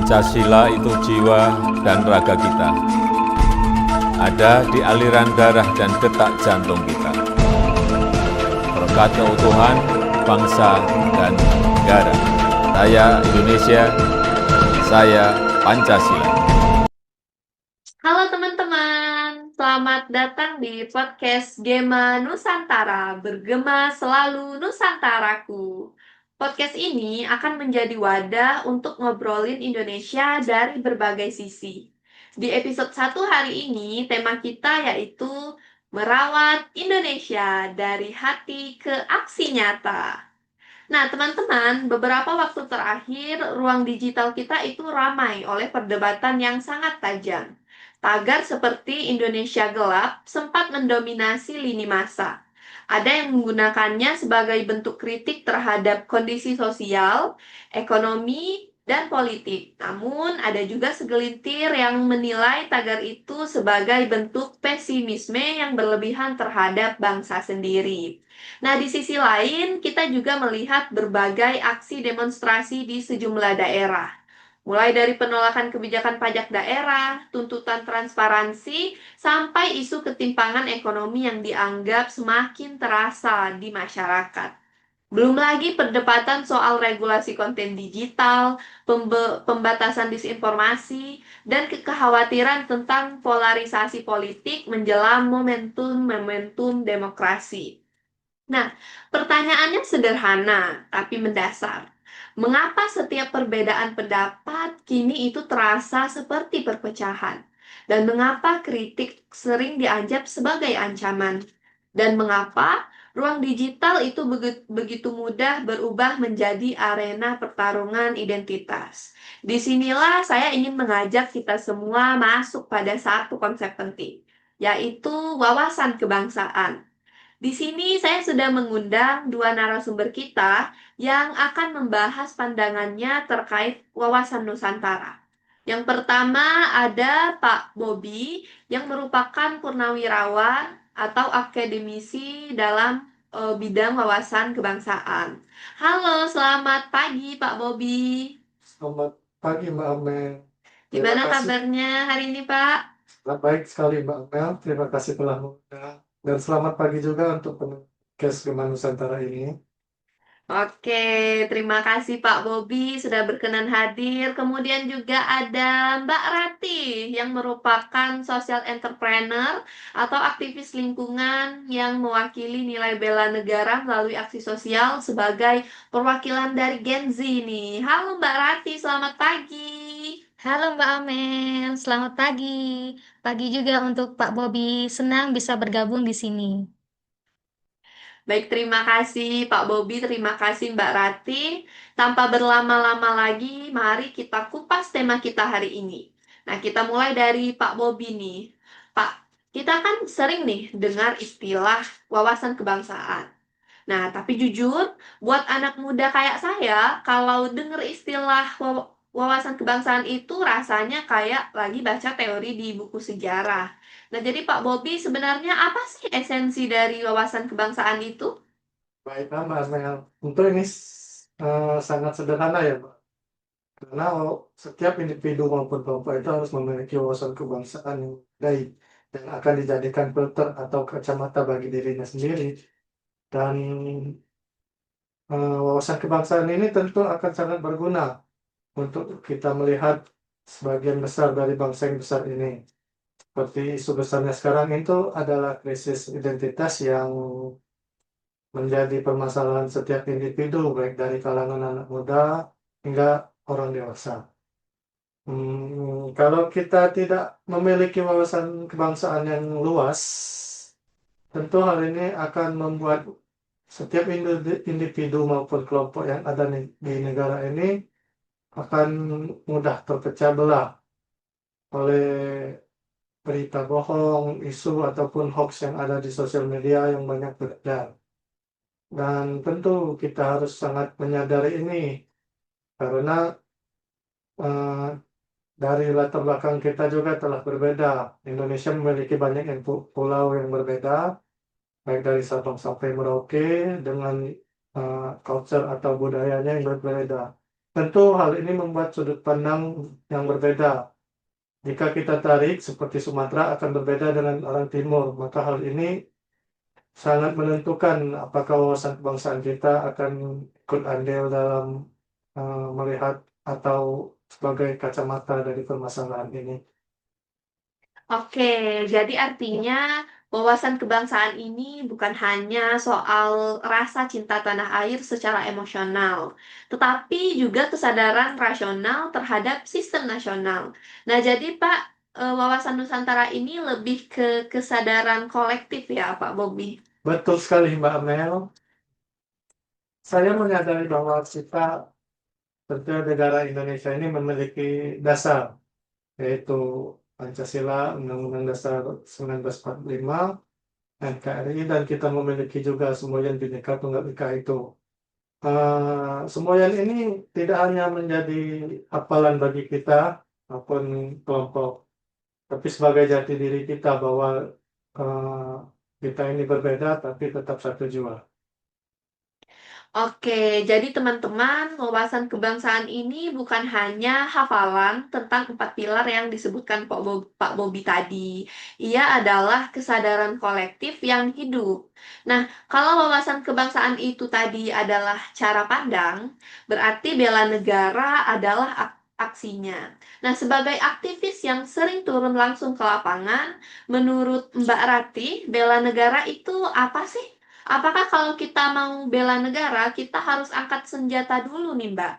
Pancasila itu jiwa dan raga kita. Ada di aliran darah dan detak jantung kita. Berkat keutuhan bangsa dan negara. Saya Indonesia, saya Pancasila. Halo teman-teman, selamat datang di podcast Gema Nusantara, bergema selalu Nusantaraku. Podcast ini akan menjadi wadah untuk ngobrolin Indonesia dari berbagai sisi. Di episode 1 hari ini, tema kita yaitu merawat Indonesia dari hati ke aksi nyata. Nah, teman-teman, beberapa waktu terakhir, ruang digital kita itu ramai oleh perdebatan yang sangat tajam. Tagar seperti Indonesia Gelap sempat mendominasi lini masa. Ada yang menggunakannya sebagai bentuk kritik terhadap kondisi sosial, ekonomi, dan politik. Namun, ada juga segelintir yang menilai tagar itu sebagai bentuk pesimisme yang berlebihan terhadap bangsa sendiri. Nah, di sisi lain, kita juga melihat berbagai aksi demonstrasi di sejumlah daerah. Mulai dari penolakan kebijakan pajak daerah, tuntutan transparansi, sampai isu ketimpangan ekonomi yang dianggap semakin terasa di masyarakat. Belum lagi perdebatan soal regulasi konten digital, pembatasan disinformasi, dan kekhawatiran tentang polarisasi politik menjelang momentum demokrasi. Nah, pertanyaannya sederhana tapi mendasar. Mengapa setiap perbedaan pendapat kini itu terasa seperti perpecahan? Dan mengapa kritik sering dianggap sebagai ancaman? Dan mengapa ruang digital itu begitu mudah berubah menjadi arena pertarungan identitas? Disinilah saya ingin mengajak kita semua masuk pada satu konsep penting, yaitu wawasan kebangsaan. Di sini saya sudah mengundang dua narasumber kita yang akan membahas pandangannya terkait wawasan Nusantara. Yang pertama ada Pak Bobi yang merupakan purnawirawan atau akademisi dalam bidang wawasan kebangsaan. Halo, selamat pagi Pak Bobi. Selamat pagi Mbak Amel. Gimana Terima kasih. kabarnya hari ini Pak? Sangat baik sekali Mbak Amel. Terima kasih telah mengundang. Dan selamat pagi juga untuk podcast Gema Nusantara ini. Oke, terima kasih Pak Bobi sudah berkenan hadir. Kemudian juga ada Mbak Rati yang merupakan social entrepreneur atau aktivis lingkungan yang mewakili nilai bela negara melalui aksi sosial sebagai perwakilan dari Gen Z nih. Halo Mbak Rati, selamat pagi. Halo Mbak Amel, selamat pagi. Pagi juga untuk Pak Bobi, senang bisa bergabung di sini. Baik, terima kasih Pak Bobi, terima kasih Mbak Rati. Tanpa berlama-lama lagi, mari kita kupas tema kita hari ini. Nah, kita mulai dari Pak Bobi nih. Pak, kita kan sering nih dengar istilah wawasan kebangsaan. Nah, tapi jujur, buat anak muda kayak saya, kalau dengar istilah wawasan kebangsaan itu rasanya kayak lagi baca teori di buku sejarah. Nah, jadi Pak Bobi, sebenarnya apa sih esensi dari wawasan kebangsaan itu? Baiklah Mbak Amel. Tentu ini sangat sederhana ya Mbak. Karena setiap individu maupun kelompok itu harus memiliki wawasan kebangsaan yang baik dan akan dijadikan filter atau kacamata bagi dirinya sendiri. Dan wawasan kebangsaan ini tentu akan sangat berguna untuk kita melihat sebagian besar dari bangsa yang besar ini. Seperti isu besarnya sekarang itu adalah krisis identitas yang menjadi permasalahan setiap individu, baik dari kalangan anak muda hingga orang dewasa. Kalau kita tidak memiliki wawasan kebangsaan yang luas, tentu hal ini akan membuat setiap individu maupun kelompok yang ada di negara ini akan mudah terpecah belah oleh berita bohong, isu ataupun hoax yang ada di sosial media yang banyak beredar. Dan tentu kita harus sangat menyadari ini karena dari latar belakang kita juga telah berbeda. Indonesia memiliki banyak pulau yang berbeda, baik dari Sabang sampai Merauke dengan culture atau budayanya yang berbeda. Tentu hal ini membuat sudut pandang yang berbeda. Jika kita tarik seperti Sumatera akan berbeda dengan orang Timur, maka hal ini sangat menentukan apakah wawasan kebangsaan kita akan ikut andil dalam melihat atau sebagai kacamata dari permasalahan ini. Oke, jadi artinya wawasan kebangsaan ini bukan hanya soal rasa cinta tanah air secara emosional, tetapi juga kesadaran rasional terhadap sistem nasional. Nah, jadi Pak, wawasan Nusantara ini lebih ke kesadaran kolektif ya, Pak Bobi? Betul sekali Mbak Mel. Saya menyadari bahwa kita tentu negara Indonesia ini memiliki dasar, yaitu Pancasila, Undang-Undang Dasar 1945, NKRI, dan kita memiliki juga semboyan Bhinneka Tunggal Ika itu. Semboyan ini tidak hanya menjadi hafalan bagi kita maupun kelompok, tapi sebagai jati diri kita bahwa eh, kita ini berbeda tapi tetap satu jiwa. Oke, jadi teman-teman, wawasan kebangsaan ini bukan hanya hafalan tentang 4 pilar yang disebutkan Pak Bobi tadi. Ia adalah kesadaran kolektif yang hidup. Nah, kalau wawasan kebangsaan itu tadi adalah cara pandang, berarti bela negara adalah aksinya. Nah, sebagai aktivis yang sering turun langsung ke lapangan, menurut Mbak Rati, bela negara itu apa sih? Apakah kalau kita mau bela negara, kita harus angkat senjata dulu nih, Mbak?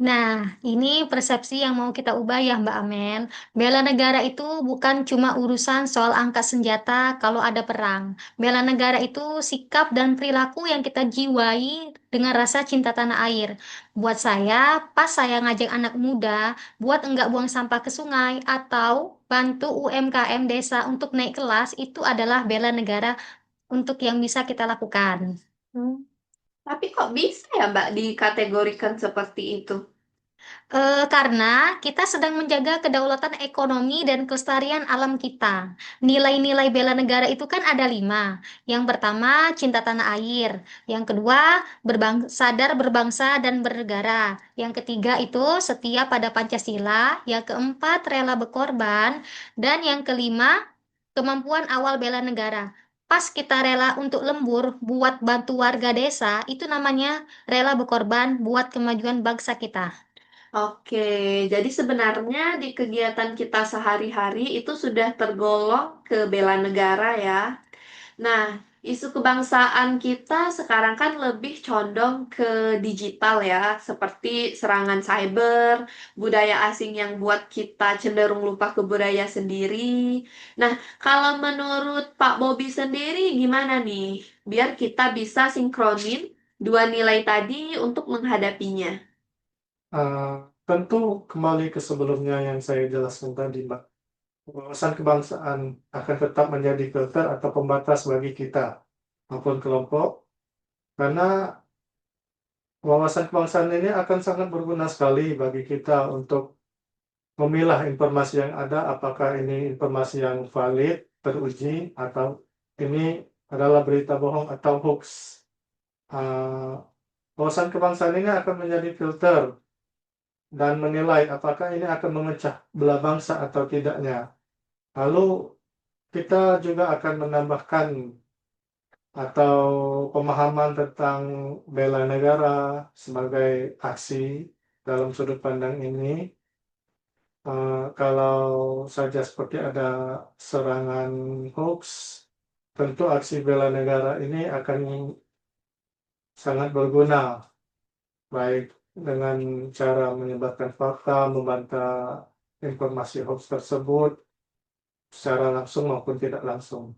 Nah, ini persepsi yang mau kita ubah ya, Mbak Amel. Bela negara itu bukan cuma urusan soal angkat senjata kalau ada perang. Bela negara itu sikap dan perilaku yang kita jiwai dengan rasa cinta tanah air. Buat saya, pas saya ngajak anak muda buat enggak buang sampah ke sungai atau bantu UMKM desa untuk naik kelas, itu adalah bela negara untuk yang bisa kita lakukan. Hmm. Tapi kok bisa ya, Mbak, dikategorikan seperti itu? Karena kita sedang menjaga kedaulatan ekonomi dan kelestarian alam kita. Nilai-nilai bela negara itu kan ada 5. Yang pertama, cinta tanah air. Yang kedua, sadar berbangsa dan bernegara. Yang ketiga itu setia pada Pancasila. Yang keempat, rela berkorban. Dan yang kelima, kemampuan awal bela negara. Pas kita rela untuk lembur buat bantu warga desa, itu namanya rela berkorban buat kemajuan bangsa kita. Oke, jadi sebenarnya di kegiatan kita sehari-hari itu sudah tergolong ke bela negara ya. Nah, isu kebangsaan kita sekarang kan lebih condong ke digital ya, seperti serangan cyber, budaya asing yang buat kita cenderung lupa ke budaya sendiri. Nah, kalau menurut Pak Bobi sendiri gimana nih? Biar kita bisa sinkronin dua nilai tadi untuk menghadapinya. Eh, Tentu kembali ke sebelumnya yang saya jelaskan tadi, Mbak. Wawasan kebangsaan akan tetap menjadi filter atau pembatas bagi kita maupun kelompok, karena wawasan kebangsaan ini akan sangat berguna sekali bagi kita untuk memilah informasi yang ada, apakah ini informasi yang valid, teruji, atau ini adalah berita bohong atau hoax. Eh, Wawasan kebangsaan ini akan menjadi filter dan menilai apakah ini akan memecah belah bangsa atau tidaknya. Lalu kita juga akan menambahkan atau pemahaman tentang bela negara sebagai aksi dalam sudut pandang ini. Kalau saja seperti ada serangan hoax, tentu aksi bela negara ini akan sangat berguna, baik dengan cara menyebarkan fakta, membantah informasi hoax tersebut secara langsung maupun tidak langsung.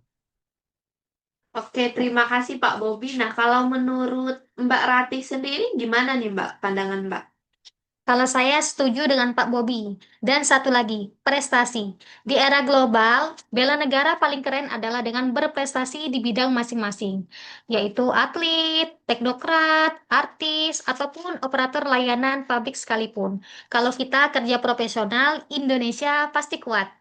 Oke, terima kasih Pak Bobi. Nah, kalau menurut Mbak Ratih sendiri, gimana nih Mbak pandangan Mbak? Kalau saya setuju dengan Pak Bobi. Dan satu lagi, prestasi. Di era global, bela negara paling keren adalah dengan berprestasi di bidang masing-masing, yaitu atlet, teknokrat, artis, ataupun operator layanan publik sekalipun. Kalau kita kerja profesional, Indonesia pasti kuat.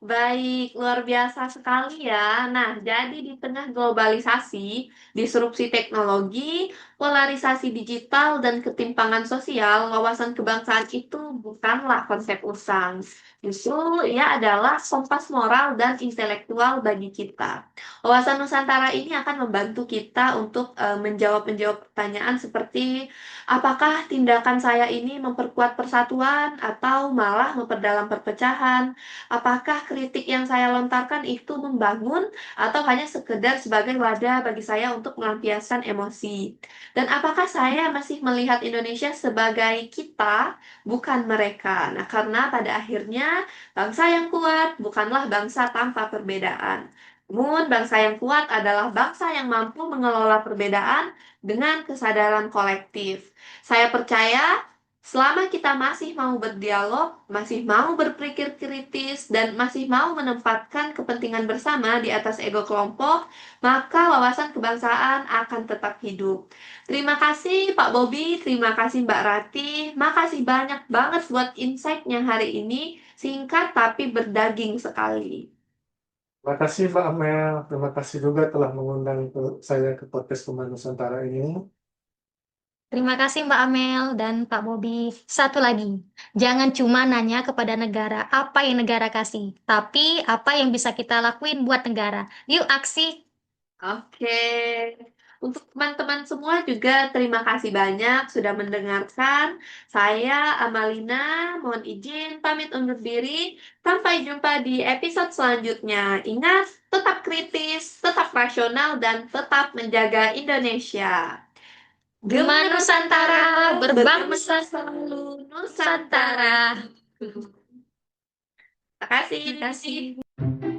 Baik, luar biasa sekali ya. Nah, jadi di tengah globalisasi, disrupsi teknologi, polarisasi digital, dan ketimpangan sosial, wawasan kebangsaan itu bukanlah konsep usang. Justru ia adalah kompas moral dan intelektual bagi kita. Wawasan Nusantara ini akan membantu kita untuk menjawab pertanyaan seperti apakah tindakan saya ini memperkuat persatuan atau malah memperdalam perpecahan? Apakah kritik yang saya lontarkan itu membangun atau hanya sekedar sebagai wadah bagi saya untuk melampiaskan emosi? Dan apakah saya masih melihat Indonesia sebagai kita, bukan mereka? Nah, karena pada akhirnya bangsa yang kuat bukanlah bangsa tanpa perbedaan. Namun, bangsa yang kuat adalah bangsa yang mampu mengelola perbedaan dengan kesadaran kolektif. Saya percaya selama kita masih mau berdialog, masih mau berpikir kritis, dan masih mau menempatkan kepentingan bersama di atas ego kelompok, maka wawasan kebangsaan akan tetap hidup. Terima kasih Pak Bobi, terima kasih Mbak Rati, makasih banyak banget buat insight-nya hari ini, singkat tapi berdaging sekali. Terima kasih Mbak Amel, terima kasih juga telah mengundang saya ke podcast Gema Nusantara ini. Terima kasih Mbak Amel dan Pak Bobi. Satu lagi, jangan cuma nanya kepada negara apa yang negara kasih, tapi apa yang bisa kita lakuin buat negara. Yuk aksi! Oke, untuk teman-teman semua juga terima kasih banyak sudah mendengarkan. Saya Amalina, mohon izin pamit undur diri. Sampai jumpa di episode selanjutnya. Ingat, tetap kritis, tetap rasional, dan tetap menjaga Indonesia. Gema Nusantara, berbangsa selalu Nusantara. Nusantara. Terima kasih. Terima kasih.